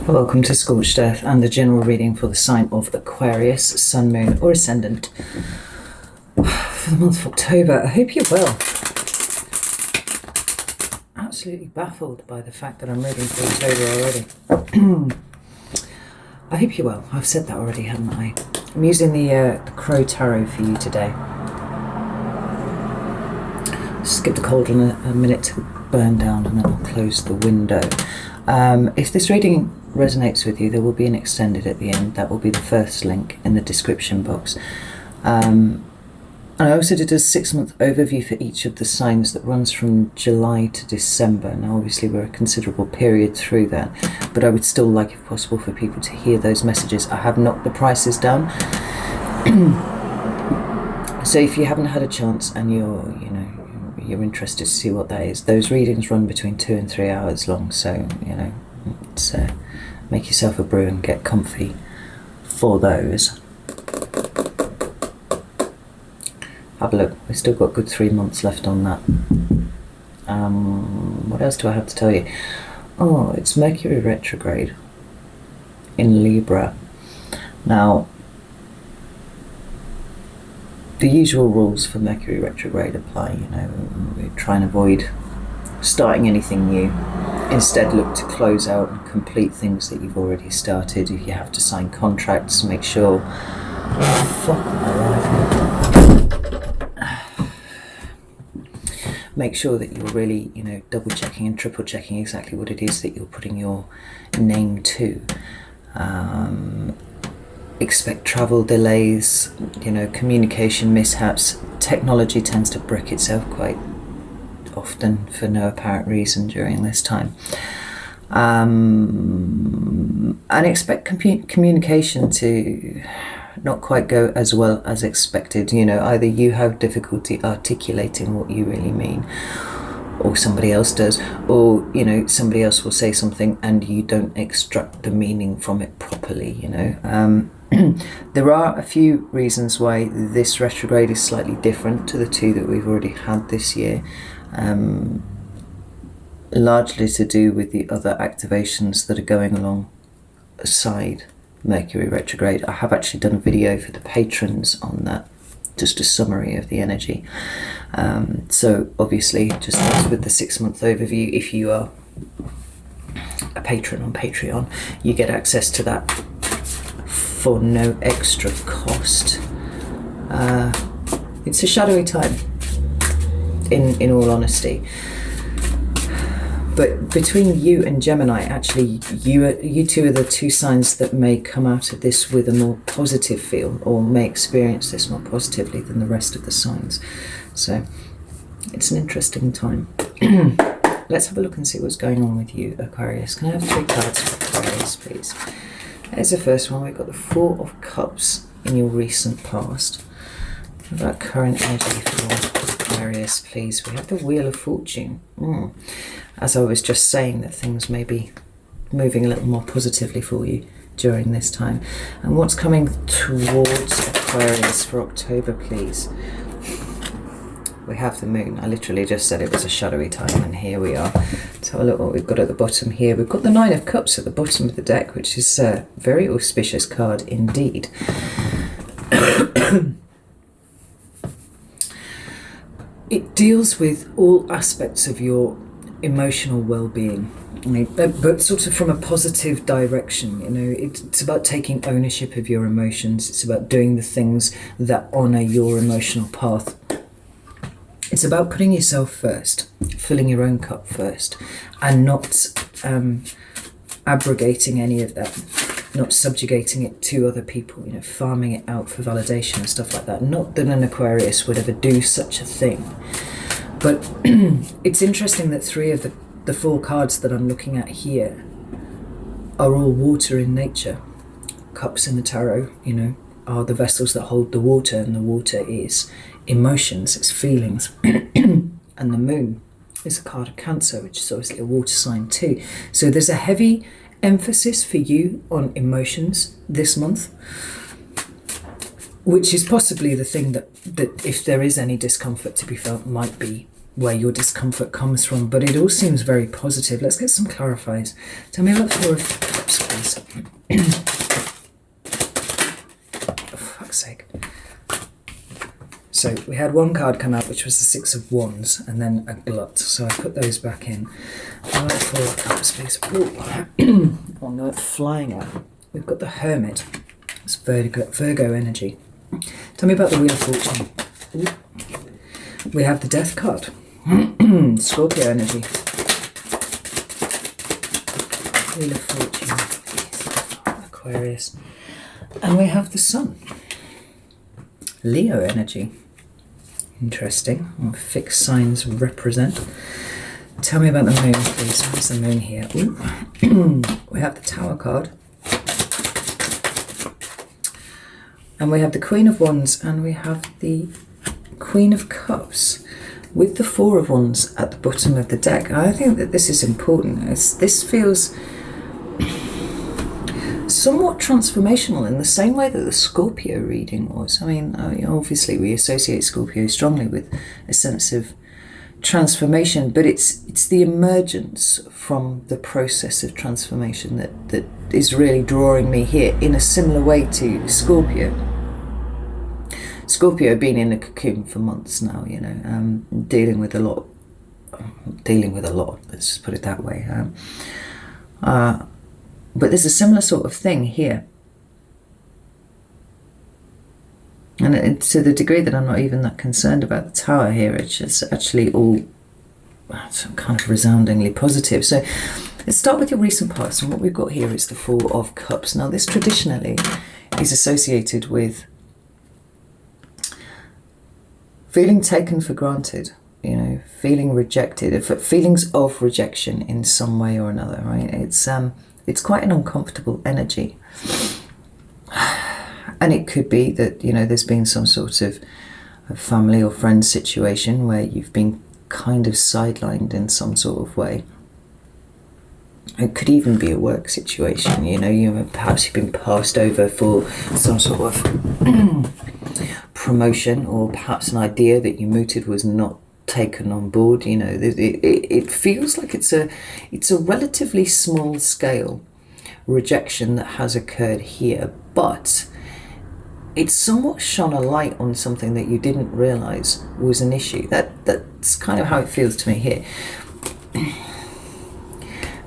Welcome to Scorched Earth and the general reading for the sign of Aquarius, Sun, Moon or Ascendant for the month of October. I hope you're well. Absolutely baffled by the fact that I'm reading for October already. I hope you're well. I've said that already, haven't I? I'm using the Crow Tarot for you today. Skip the cauldron a minute to burn down and then I'll close the window. If this reading resonates with you, there will be an extended at the end. That will be the first link in the description box. And I also did a 6-month overview for each of the signs that runs from July to December. Now obviously we're a considerable period through that, but I would still like, if possible, for people to hear those messages. I have knocked the prices down. So if you haven't had a chance and you're interested to see what that is, those readings run between 2 and 3 hours long, so it's make yourself a brew and get comfy for those. Have a look. We've still got good 3 months left on that. What else do I have to tell you? Oh, it's Mercury Retrograde in Libra. Now, the usual rules for Mercury Retrograde apply. We try and avoid starting anything new. Instead, look to close out and complete things that you've already started. If you have to sign contracts, make sure... Fuck my life. Make sure that you're really, double checking and triple checking exactly what it is that you're putting your name to. Expect travel delays, communication mishaps. Technology tends to brick itself quite often for no apparent reason during this time. And expect communication to not quite go as well as expected. Either you have difficulty articulating what you really mean, or somebody else does, or somebody else will say something and you don't extract the meaning from it properly. There are a few reasons why this retrograde is slightly different to the two that we've already had this year, largely to do with the other activations that are going alongside Mercury Retrograde. I have actually done a video for the patrons on that, just a summary of the energy. So obviously, just as with the 6-month overview, if you are a patron on Patreon, you get access to that for no extra cost. It's a shadowy time, in all honesty. But between you and Gemini, actually, you two are the two signs that may come out of this with a more positive feel, or may experience this more positively than the rest of the signs. So it's an interesting time. Let's have a look and see what's going on with you, Aquarius. Can I have 3 cards for Aquarius, please? There's the first one. We've got the 4 of Cups in your recent past. What about current energy for Aquarius, please? We have the Wheel of Fortune. As I was just saying, that things may be moving a little more positively for you during this time. And what's coming towards Aquarius for October, please? We have the Moon. I literally just said it was a shadowy time, and here we are. Let's have a look what we've got at the bottom here. We've got the 9 of Cups at the bottom of the deck, which is a very auspicious card indeed. It deals with all aspects of your emotional well-being, but sort of from a positive direction. It's about taking ownership of your emotions. It's about doing the things that honour your emotional path. It's about putting yourself first, filling your own cup first, and not abrogating any of that, not subjugating it to other people, farming it out for validation and stuff like that. Not that an Aquarius would ever do such a thing. But it's interesting that 3 of the 4 cards that I'm looking at here are all water in nature. Cups in the tarot, are the vessels that hold the water, and the water is emotions, it's feelings. And the Moon is a card of Cancer, which is obviously a water sign too. So there's a heavy emphasis for you on emotions this month, which is possibly the thing that if there is any discomfort to be felt, might be where your discomfort comes from. But it all seems very positive. Let's get some clarifiers. Tell me about 4 of Cups, please. For fuck's sake. So we had one card come out, which was the Six of Wands, and then a Glut. So I put those back in. Four of Cups, please. Oh no, it's flying out. We've got the Hermit. It's Virgo energy. Tell me about the Wheel of Fortune. Ooh. We have the Death card. Scorpio energy. Wheel of Fortune. Aquarius. And we have the Sun. Leo energy. Interesting. What fixed signs represent. Tell me about the Moon, please. Where's the Moon here? Ooh. We have the Tower card. And we have the Queen of Wands, and we have the Queen of Cups with the Four of Wands at the bottom of the deck. I think that this is important. This feels somewhat transformational in the same way that the Scorpio reading was. I mean, obviously we associate Scorpio strongly with a sense of transformation, but it's the emergence from the process of transformation that is really drawing me here in a similar way to Scorpio. Scorpio been in a cocoon for months now, you know, dealing with a lot, let's just put it that way. But there's a similar sort of thing here. And to the degree that I'm not even that concerned about the Tower here, it's just actually all kind of resoundingly positive. So let's start with your recent past. And what we've got here is the Four of Cups. Now this traditionally is associated with feeling taken for granted, you know, feeling rejected, feelings of rejection in some way or another, right? It's quite an uncomfortable energy. And it could be that, you know, there's been some sort of a family or friend situation where you've been kind of sidelined in some sort of way. It could even be a work situation, you know, perhaps you've been passed over for some sort of promotion, or perhaps an idea that you mooted was not taken on board. You know, it feels like it's a relatively small scale rejection that has occurred here, but it's somewhat shone a light on something that you didn't realize was an issue. That's kind of how it feels to me here.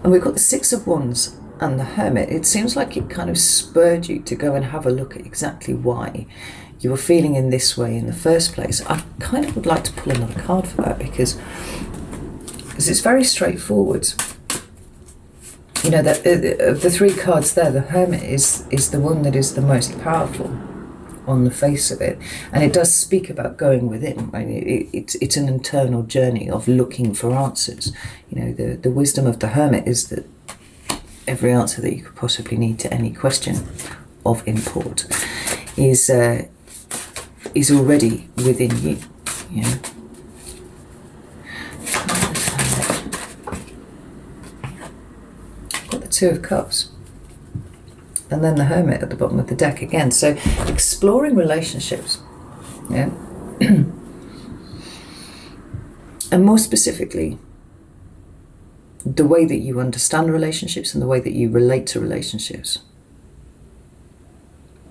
And we've got the Six of Wands and the Hermit. It seems like it kind of spurred you to go and have a look at exactly why you were feeling in this way in the first place. I kind of would like to pull another card for that, because it's very straightforward. You know, that of the three cards there, the Hermit is the one that is the most powerful on the face of it, and it does speak about going within. I mean, it's an internal journey of looking for answers. You know, the wisdom of the Hermit is that every answer that you could possibly need to any question of import is already within you. You know. Got the Two of Cups. And then the Hermit at the bottom of the deck again. So exploring relationships. Yeah. And more specifically, the way that you understand relationships and the way that you relate to relationships.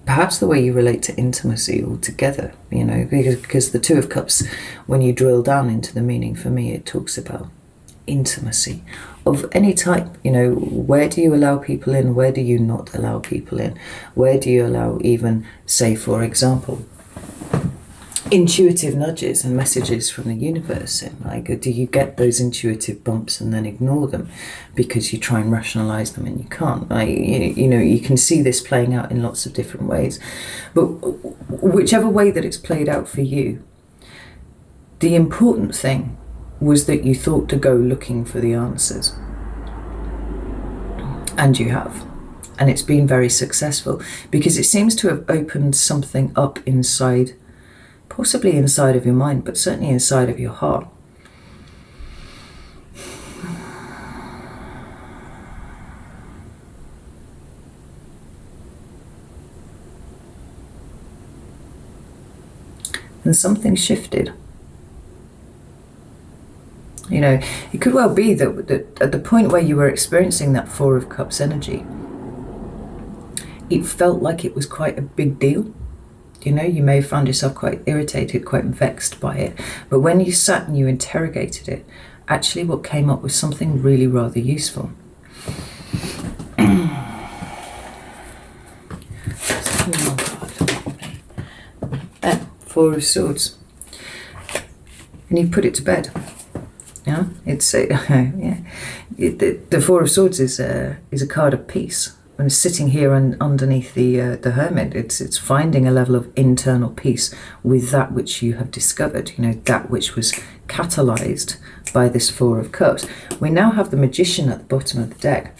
Perhaps the way you relate to intimacy altogether, you know, because the Two of Cups, when you drill down into the meaning, for me, it talks about intimacy of any type. You know, where do you allow people in? Where do you not allow people in? Where do you allow even, say, for example, intuitive nudges and messages from the universe in? Like, do you get those intuitive bumps and then ignore them because you try and rationalize them and you can't? Like, you know, you can see this playing out in lots of different ways. But whichever way that it's played out for you, the important thing was that you thought to go looking for the answers. And you have. And it's been very successful, because it seems to have opened something up inside, possibly inside of your mind, but certainly inside of your heart. And something shifted. You know, it could well be that at the point where you were experiencing that Four of Cups energy, it felt like it was quite a big deal. You know, you may have found yourself quite irritated, quite vexed by it. But when you sat and you interrogated it, actually what came up was something really rather useful. Four of Swords. And you put it to bed. Yeah, it's yeah. The Four of Swords is a card of peace. When it's sitting here and underneath the Hermit, it's finding a level of internal peace with that which you have discovered. You know, that which was catalyzed by this Four of Cups. We now have the Magician at the bottom of the deck.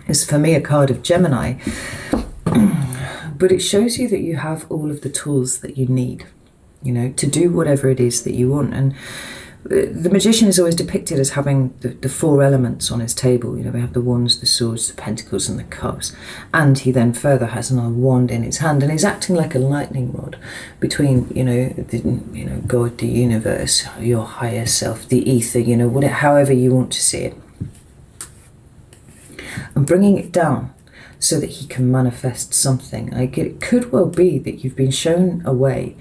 It's for me a card of Gemini, but it shows you that you have all of the tools that you need, you know, to do whatever it is that you want. And the Magician is always depicted as having the four elements on his table. You know, we have the Wands, the Swords, the Pentacles, and the Cups. And he then further has another wand in his hand, and he's acting like a lightning rod between, God, the universe, your higher self, the ether, you know, however you want to see it, and bringing it down so that he can manifest something. Like, it could well be that you've been shown a way,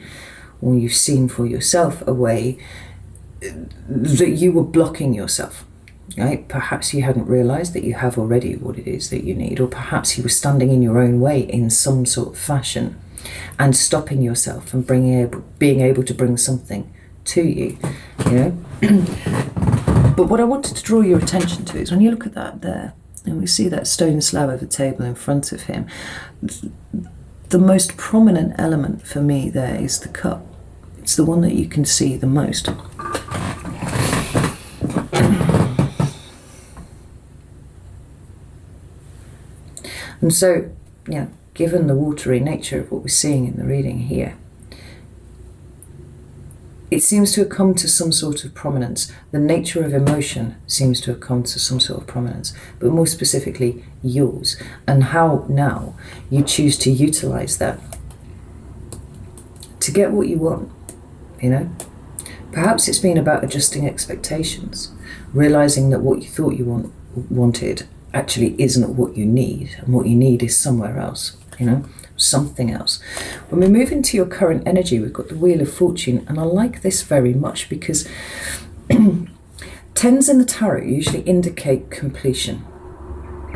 or you've seen for yourself a way that you were blocking yourself, right? Perhaps you hadn't realized that you have already what it is that you need, or perhaps you were standing in your own way in some sort of fashion and stopping yourself and being able to bring something to you, you know. But what I wanted to draw your attention to is when you look at that there, and we see that stone slab of a table in front of him, the most prominent element for me there is the cup. It's the one that you can see the most. And so, yeah, given the watery nature of what we're seeing in the reading here, it seems to have come to some sort of prominence. The nature of emotion seems to have come to some sort of prominence, but more specifically yours, and how now you choose to utilize that to get what you want, you know. Perhaps it's been about adjusting expectations, realizing that what you thought you wanted actually isn't what you need, and what you need is somewhere else, you know, something else. When we move into your current energy, we've got the Wheel of Fortune, and I like this very much because tens in the tarot usually indicate completion.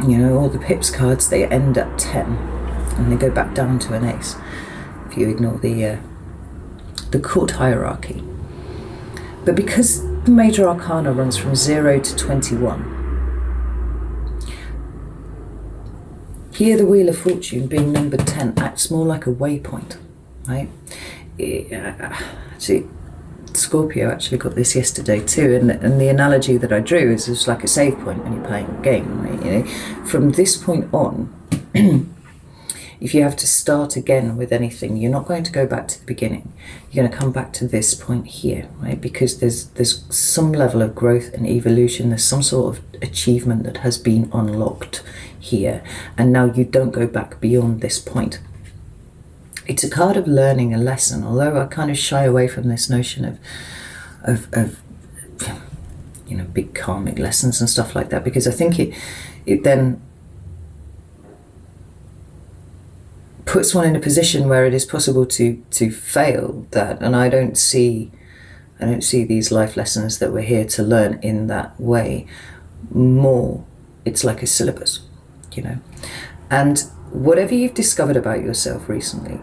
You know, all the Pips cards, they end at 10 and they go back down to an ace if you ignore the court hierarchy. But because the major arcana runs from 0 to 21, here the Wheel of Fortune, being number 10, acts more like a waypoint, right? Actually, Scorpio actually got this yesterday too, and the analogy that I drew is it's like a save point when you're playing a game, right? You know, from this point on, if you have to start again with anything, you're not going to go back to the beginning. You're going to come back to this point here, right? Because there's some level of growth and evolution. There's some sort of achievement that has been unlocked here, and now you don't go back beyond this point. It's a card of learning a lesson, although I kind of shy away from this notion of you know, big karmic lessons and stuff like that, because I think it then puts one in a position where it is possible to fail that, and I don't see these life lessons that we're here to learn in that way. More, it's like a syllabus, you know. And whatever you've discovered about yourself recently,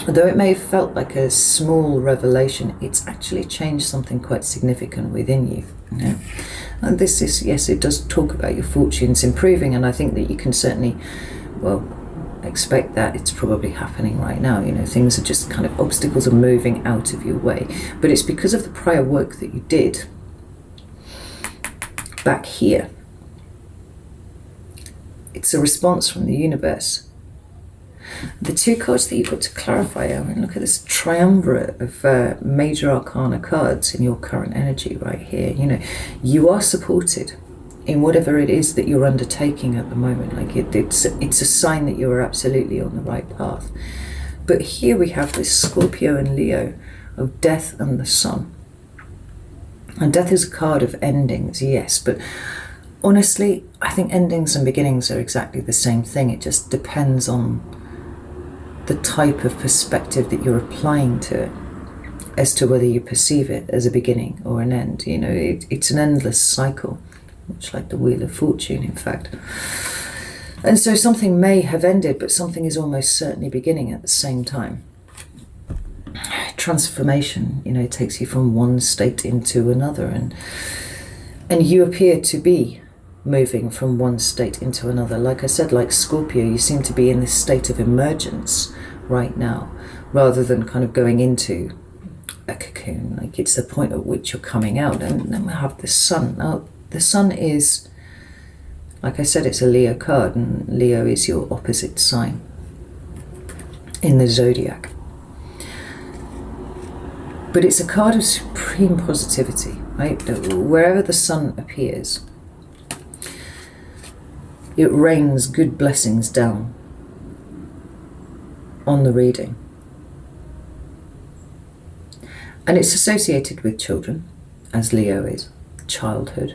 although it may have felt like a small revelation, it's actually changed something quite significant within you, you know? And this is, yes, it does talk about your fortunes improving, and I think that you can certainly, well, expect that it's probably happening right now. You know, things are just kind of, obstacles are moving out of your way, but it's because of the prior work that you did back here. It's a response from the universe. The two cards that you've got to clarify, I mean, look at this triumvirate of major arcana cards in your current energy right here. You know, you are supported in whatever it is that you're undertaking at the moment. Like it's a sign that you are absolutely on the right path. But here we have this Scorpio and Leo of death and the sun. And death is a card of endings, yes, but honestly, I think endings and beginnings are exactly the same thing. It just depends on the type of perspective that you're applying to it as to whether you perceive it as a beginning or an end. You know, it's an endless cycle, much like the Wheel of Fortune, in fact. And so something may have ended, but something is almost certainly beginning at the same time. Transformation, you know, takes you from one state into another, and you appear to be moving from one state into another. Like I said, like Scorpio, you seem to be in this state of emergence right now, rather than kind of going into a cocoon. Like, it's the point at which you're coming out. And then we have the Sun. Now, the Sun is, like I said, it's a Leo card, and Leo is your opposite sign in the zodiac. But it's a card of supreme positivity, right? Wherever the Sun appears, it rains good blessings down on the reading. And it's associated with children, as Leo is, childhood.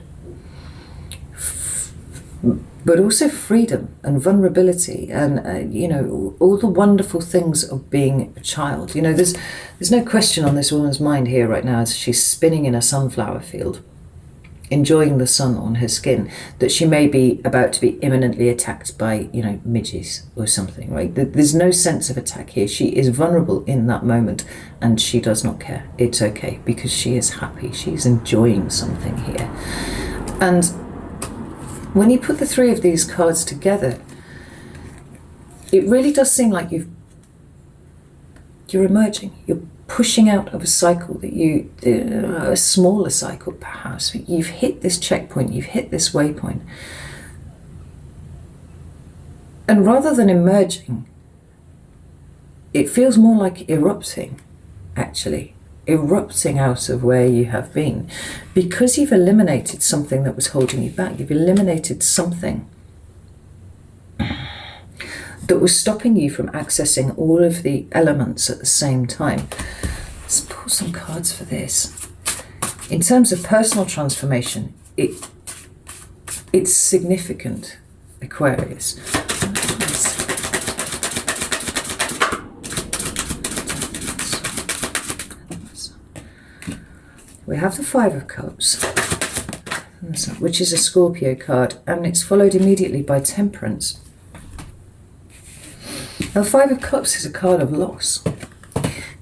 But also freedom and vulnerability, and you know, all the wonderful things of being a child. You know, there's no question on this woman's mind here right now, as she's spinning in a sunflower field, enjoying the sun on her skin, that she may be about to be imminently attacked by, you know, midges or something, right? There's no sense of attack here. She is vulnerable in that moment, and she does not care. It's okay, because she is happy. She's enjoying something here. And when you put the three of these cards together, it really does seem like you're emerging. You're pushing out of a cycle that a smaller cycle perhaps. You've hit this checkpoint, you've hit this waypoint. And rather than emerging, it feels more like erupting, actually. Erupting out of where you have been, because you've eliminated something that was holding you back. You've eliminated something that was stopping you from accessing all of the elements at the same time. Let's pull some cards for this. In terms of personal transformation, it's significant, Aquarius. We have the Five of Cups, which is a Scorpio card, and it's followed immediately by Temperance. Now, the Five of Cups is a card of loss.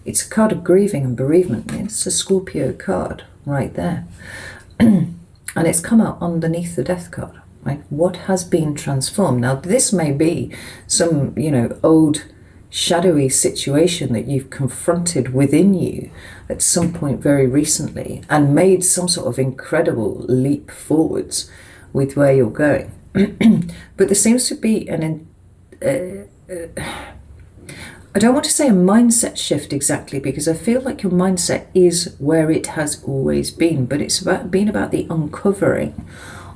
It's a card of grieving and bereavement. It's a Scorpio card right there. And it's come out underneath the Death card, right? What has been transformed? Now, this may be some, you know, old shadowy situation that you've confronted within you at some point very recently, and made some sort of incredible leap forwards with where you're going. But there seems to be I don't want to say a mindset shift exactly, because I feel like your mindset is where it has always been, but it's about the uncovering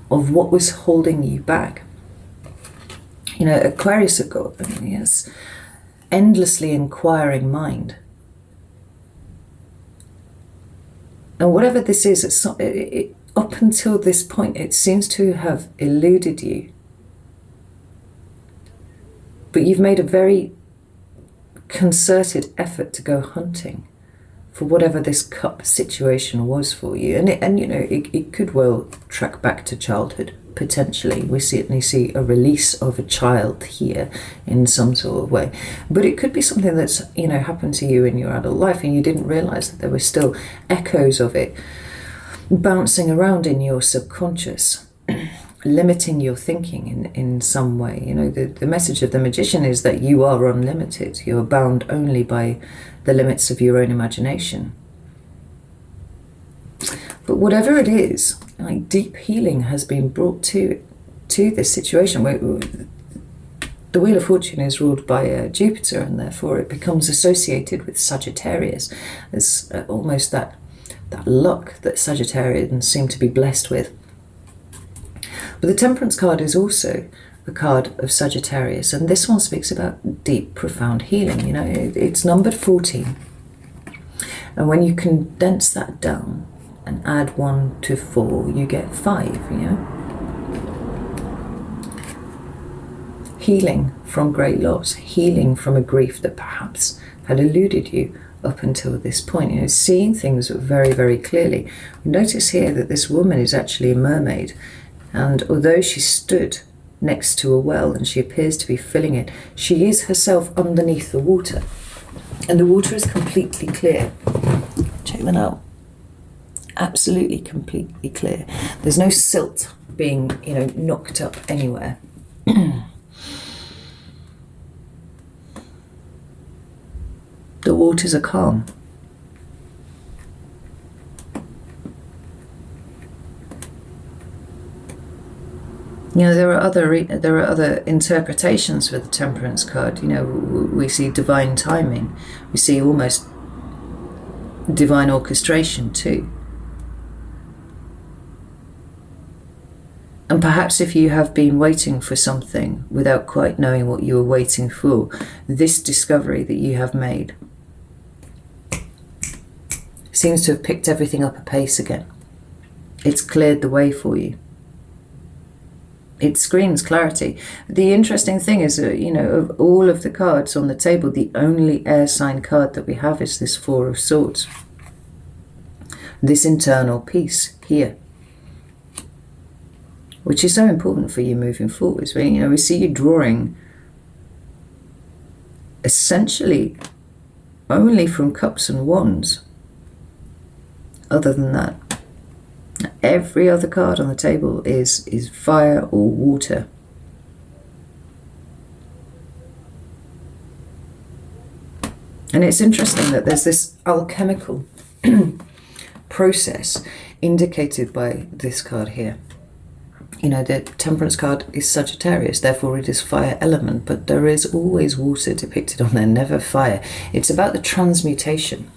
of what was holding you back. You know, Aquarius have got, yes, endlessly inquiring mind. And whatever this is, up until this point, it seems to have eluded you. But you've made a very concerted effort to go hunting for whatever this cup situation was for you. And you know, it could well track back to childhood, potentially. We certainly see a release of a child here in some sort of way. But it could be something that's, you know, happened to you in your adult life, and you didn't realize that there were still echoes of it bouncing around in your subconscious, limiting your thinking in some way. You know, the message of the Magician is that you are unlimited. You are bound only by the limits of your own imagination. But whatever it is, like, deep healing has been brought to this situation. Where the Wheel of Fortune is ruled by Jupiter, and therefore it becomes associated with Sagittarius. There's almost that luck that Sagittarians seem to be blessed with. But the Temperance card is also a card of Sagittarius, and this one speaks about deep, profound healing. You know, it's numbered 14, and when you condense that down and add 1 to 4, you get 5. You know, healing from great loss, healing from a grief that perhaps had eluded you up until this point. You know, seeing things very, very clearly. Notice here that this woman is actually a mermaid, and although she stood next to a well and she appears to be filling it, she is herself underneath the water, and the water is completely clear. Check that out. Absolutely completely clear. There's no silt being, you know, knocked up anywhere. The waters are calm. You know, there are other interpretations for the Temperance card. You know, we see divine timing. We see almost divine orchestration too. And perhaps if you have been waiting for something without quite knowing what you were waiting for, this discovery that you have made seems to have picked everything up a pace again. It's cleared the way for you. It screams clarity. The interesting thing is that, you know, of all of the cards on the table, the only air sign card that we have is this Four of Swords. This internal peace here, which is so important for you moving forwards. You know, we see you drawing essentially only from cups and wands. Other than that, every other card on the table is fire or water. And it's interesting that there's this alchemical process indicated by this card here. You know, the Temperance card is Sagittarius, therefore it is fire element, but there is always water depicted on there, never fire. It's about the transmutation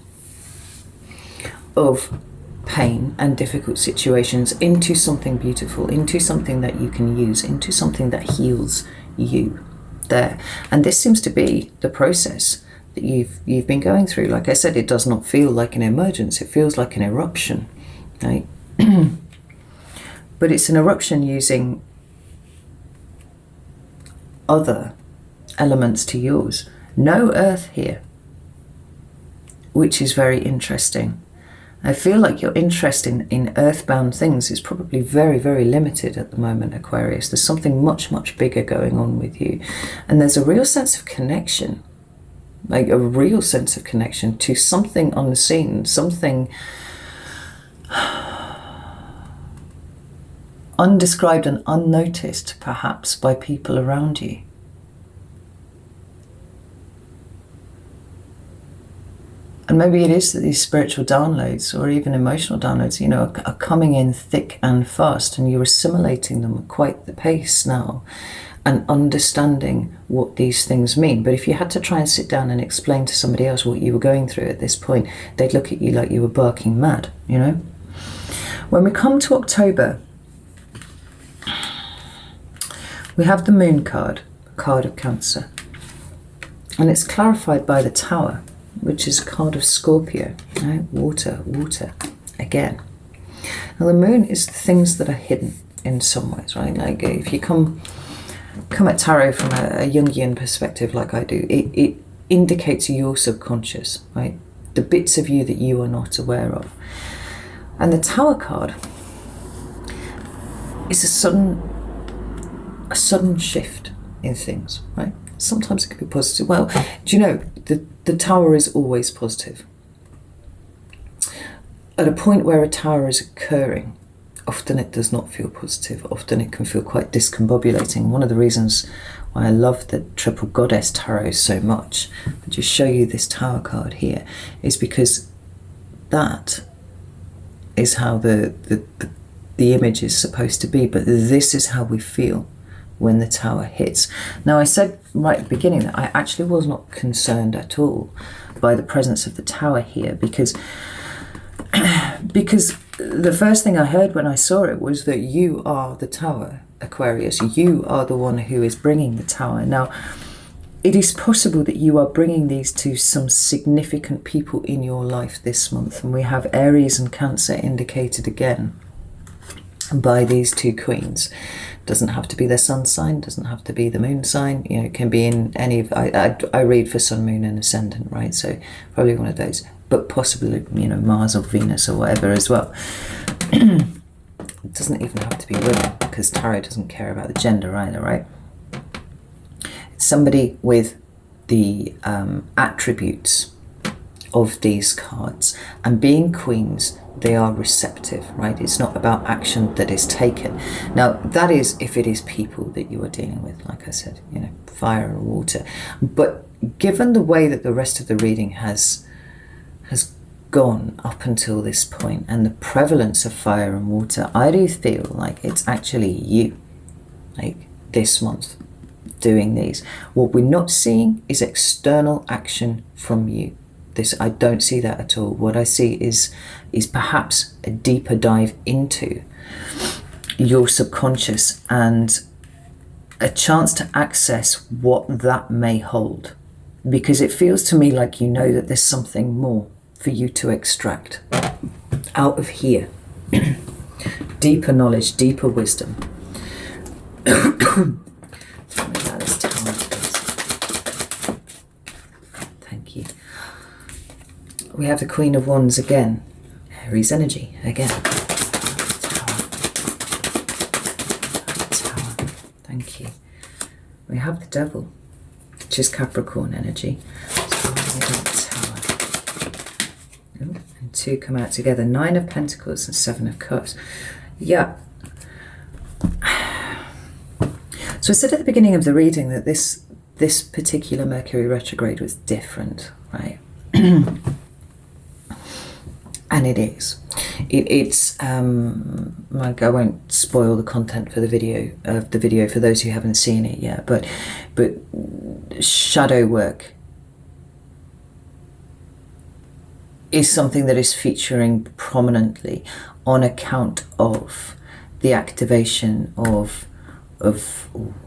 of pain and difficult situations into something beautiful, into something that you can use, into something that heals you there. And this seems to be the process that you've been going through. Like I said, it does not feel like an emergence, it feels like an eruption, right? But it's an eruption using other elements to yours. No earth here, which is very interesting. I feel like your interest in earthbound things is probably very, very limited at the moment, Aquarius. There's something much, much bigger going on with you. And there's a real sense of connection, like a real sense of connection to something unseen, something undescribed and unnoticed, perhaps, by people around you. And maybe it is that these spiritual downloads or even emotional downloads, you know, are coming in thick and fast, and you're assimilating them at quite the pace now and understanding what these things mean. But if you had to try and sit down and explain to somebody else what you were going through at this point, they'd look at you like you were barking mad, you know? When we come to October, we have the Moon card, card of Cancer. And it's clarified by the Tower, which is a card of Scorpio, right? Water, water, again. Now the moon is the things that are hidden in some ways, right? Like if you come at tarot from a Jungian perspective like I do, it indicates your subconscious, right? The bits of you that you are not aware of. And the Tower card is a sudden shift in things, right? Sometimes it can be positive. Well, do you know, the Tower is always positive. At a point where a Tower is occurring, often it does not feel positive. Often it can feel quite discombobulating. One of the reasons why I love the Triple Goddess Tarot so much, I'll just show you this Tower card here, is because that is how the image is supposed to be, but this is how we feel when the Tower hits. Now, I said right at the beginning that I actually was not concerned at all by the presence of the Tower here, because the first thing I heard when I saw it was that you are the Tower, Aquarius. You are the one who is bringing the Tower. Now, it is possible that you are bringing these to some significant people in your life this month, and we have Aries and Cancer indicated again by these two queens. Doesn't have to be their sun sign, doesn't have to be the moon sign, you know, it can be in any of, I read for sun, moon and ascendant, right? So probably one of those, but possibly, you know, Mars or Venus or whatever as well. It doesn't even have to be women, because tarot doesn't care about the gender either, right? It's somebody with the attributes of these cards, and being queens, they are receptive, right? It's not about action that is taken. Now, that is if it is people that you are dealing with, like I said, you know, fire or water. But given the way that the rest of the reading has gone up until this point, and the prevalence of fire and water, I do feel like it's actually you, like this month, doing these. What we're not seeing is external action from you. This, I don't see that at all. What I see is perhaps a deeper dive into your subconscious and a chance to access what that may hold, because it feels to me like you know that there's something more for you to extract out of here. Deeper knowledge, deeper wisdom. Thank you. We have the Queen of Wands again. Aries energy again. Tower. Thank you. We have the Devil, which is Capricorn energy. And two come out together. 9 of Pentacles and 7 of Cups. Yeah. So I said at the beginning of the reading that this particular Mercury retrograde was different, right? And it is. It's like, I won't spoil the content for the video for those who haven't seen it yet, but shadow work is something that is featuring prominently on account of the activation of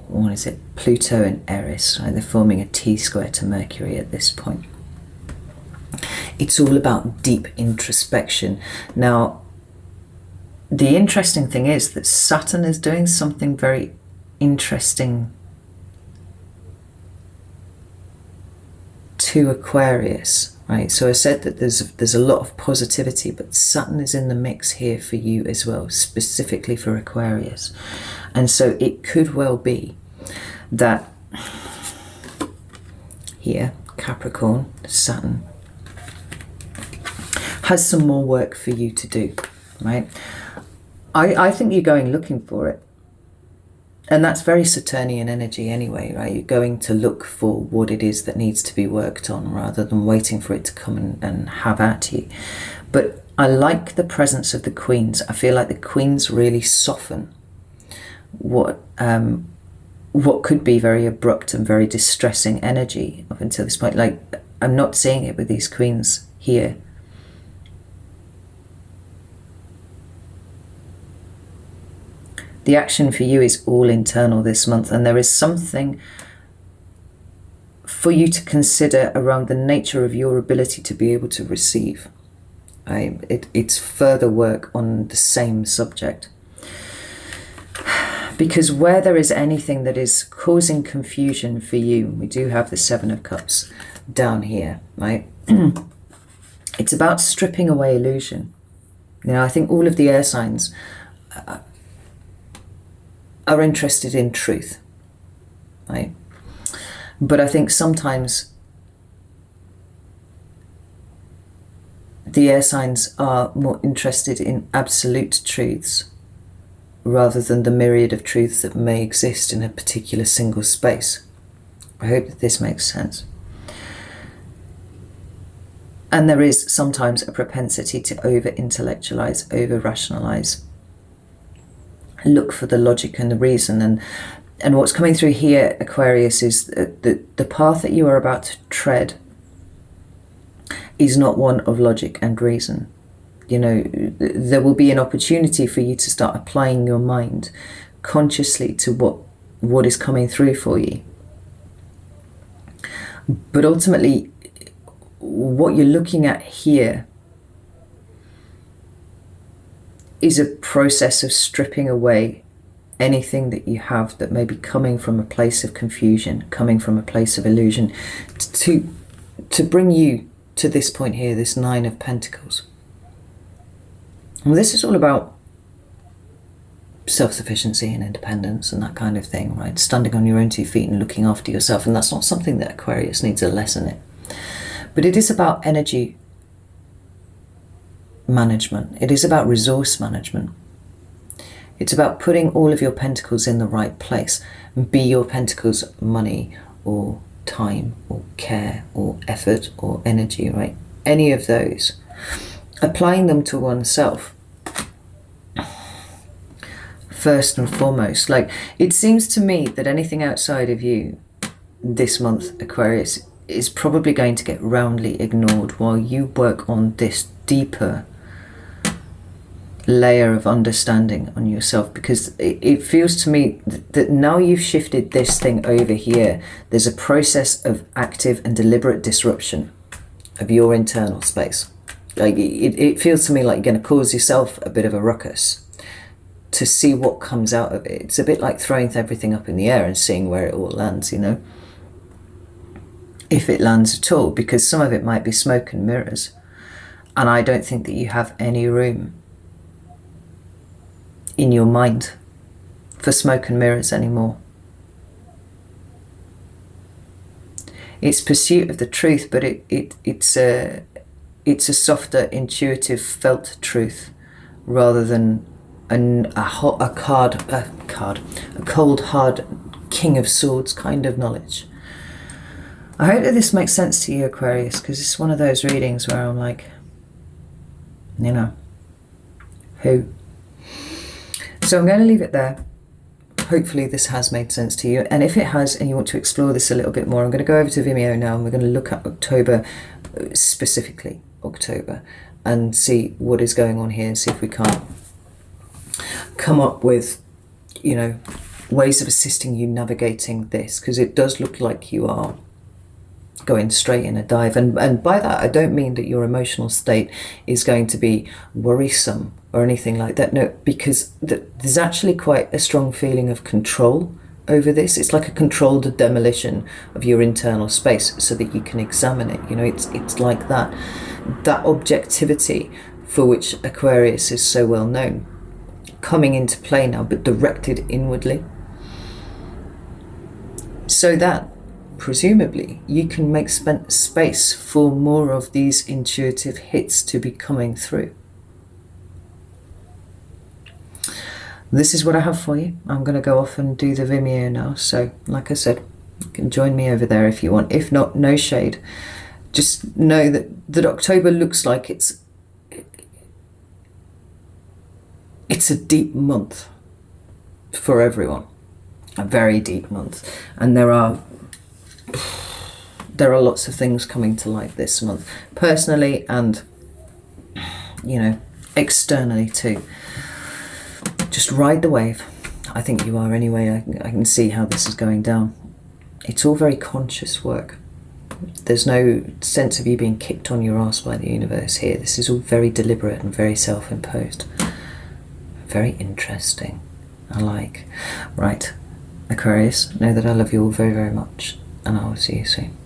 what is it, Pluto and Eris, right? They're forming a T-square to Mercury at this point. It's all about deep introspection. Now, the interesting thing is that Saturn is doing something very interesting to Aquarius, right? So I said that there's a lot of positivity, but Saturn is in the mix here for you as well, specifically for Aquarius. And so it could well be that here, Capricorn, Saturn, has some more work for you to do, right? I think you're going looking for it. And that's very Saturnian energy anyway, right? You're going to look for what it is that needs to be worked on rather than waiting for it to come and have at you. But I like the presence of the queens. I feel like the queens really soften what could be very abrupt and very distressing energy up until this point. Like, I'm not seeing it with these queens here. The action for you is all internal this month, and there is something for you to consider around the nature of your ability to be able to receive. It's further work on the same subject. Because where there is anything that is causing confusion for you, we do have the 7 of Cups down here, right? It's about stripping away illusion. You know, I think all of the air signs are interested in truth, right? But I think sometimes the air signs are more interested in absolute truths rather than the myriad of truths that may exist in a particular single space. I hope that this makes sense. And there is sometimes a propensity to over-intellectualize, over-rationalize, look for the logic and the reason. And what's coming through here, Aquarius, is the path that you are about to tread is not one of logic and reason. You know, there will be an opportunity for you to start applying your mind consciously to what is coming through for you. But ultimately, what you're looking at here is a process of stripping away anything that you have that may be coming from a place of confusion, coming from a place of illusion, to bring you to this point here, this Nine of Pentacles. Well, this is all about self-sufficiency and independence and that kind of thing, right? Standing on your own 2 feet and looking after yourself. And that's not something that Aquarius needs a lesson in. But it is about energy management. It is about resource management. It's about putting all of your pentacles in the right place. Be your pentacles money or time or care or effort or energy, right? Any of those. Applying them to oneself. First and foremost. Like, it seems to me that anything outside of you this month, Aquarius, is probably going to get roundly ignored while you work on this deeper layer of understanding on yourself, because it feels to me that now you've shifted this thing over here, there's a process of active and deliberate disruption of your internal space. Like, it feels to me like you're going to cause yourself a bit of a ruckus to see what comes out of it. It's a bit like throwing everything up in the air and seeing where it all lands, you know, if it lands at all, because some of it might be smoke and mirrors, and I don't think that you have any room in your mind for smoke and mirrors anymore. It's pursuit of the truth, but it's a softer, intuitive, felt truth, rather than a cold, hard King of Swords kind of knowledge. I hope that this makes sense to you, Aquarius, because it's one of those readings where I'm like, you know, who? So I'm going to leave it there. Hopefully this has made sense to you. And if it has, and you want to explore this a little bit more, I'm going to go over to Vimeo now, and we're going to look at October, specifically October, and see what is going on here, and see if we can't come up with, you know, ways of assisting you navigating this, because it does look like you are going straight in a dive. And by that, I don't mean that your emotional state is going to be worrisome or anything like that. No, because there's actually quite a strong feeling of control over this. It's like a controlled demolition of your internal space so that you can examine it. You know, it's like that objectivity for which Aquarius is so well known, coming into play now, but directed inwardly, so that presumably you can make space for more of these intuitive hits to be coming through. This is what I have for you. I'm going to go off and do the Vimeo now. So, like I said, you can join me over there if you want. If not, no shade. Just know that October looks like it's a deep month for everyone. A very deep month. And there are lots of things coming to light this month, personally and, you know, externally too. Just ride the wave. I think you are anyway. I can see how this is going down. It's all very conscious work. There's no sense of you being kicked on your ass by the universe here. This is all very deliberate and very self-imposed. Very interesting. I like. Right, Aquarius, know that I love you all very, very much, and I will see you soon.